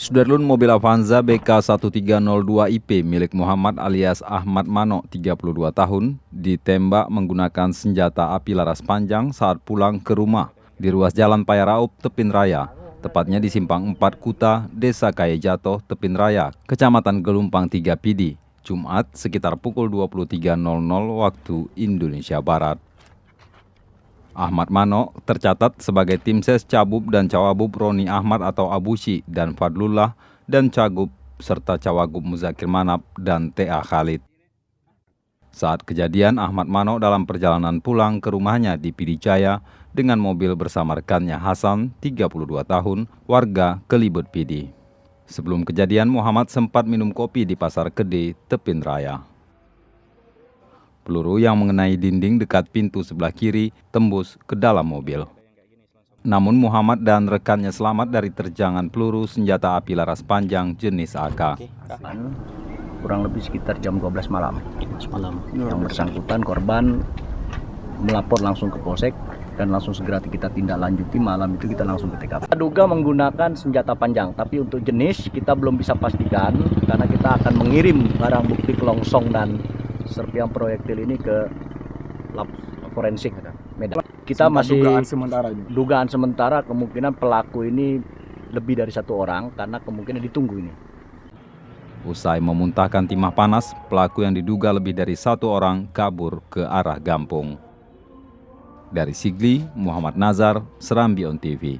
Sudarlun, mobil Avanza BK1302IP milik Muhammad alias Ahmad Mano, 32 tahun, ditembak menggunakan senjata api laras panjang saat pulang ke rumah di ruas Jalan Payaraup, Tepin Raya, tepatnya di Simpang 4 Kuta, Desa Kayejatoh, Tepin Raya, Kecamatan Gelumpang 3 Pidi, Jumat sekitar pukul 23.00 waktu Indonesia Barat. Ahmad Mano tercatat sebagai tim ses Cabub dan Cawabub Roni Ahmad atau Abushi dan Fadlullah dan Cagub serta Cawagub Muzakir Manap dan T.A. Khalid. Saat kejadian, Ahmad Mano dalam perjalanan pulang ke rumahnya di Pidijaya dengan mobil bersama rekannya Hasan, 32 tahun, warga Kelibut Pidi. Sebelum kejadian, Muhammad sempat minum kopi di Pasar Gede, Tepin Raya. Peluru yang mengenai dinding dekat pintu sebelah kiri tembus ke dalam mobil. Namun Muhammad dan rekannya selamat dari terjangan peluru senjata api laras panjang jenis AK. Kurang lebih sekitar jam 12 malam. Yang bersangkutan korban melapor langsung ke Polsek dan langsung segera kita tindak lanjuti. Malam itu kita langsung ke TKP. Duga menggunakan senjata panjang, tapi untuk jenis kita belum bisa pastikan karena kita akan mengirim barang bukti pelongsong dan serpihan proyektil ini ke lab forensik Medan. Kita masih dugaan sementara kemungkinan pelaku ini lebih dari satu orang karena kemungkinan ditunggu ini. Usai memuntahkan timah panas, pelaku yang diduga lebih dari satu orang kabur ke arah Gampung. Dari Sigli, Muhammad Nazar, Serambi On TV.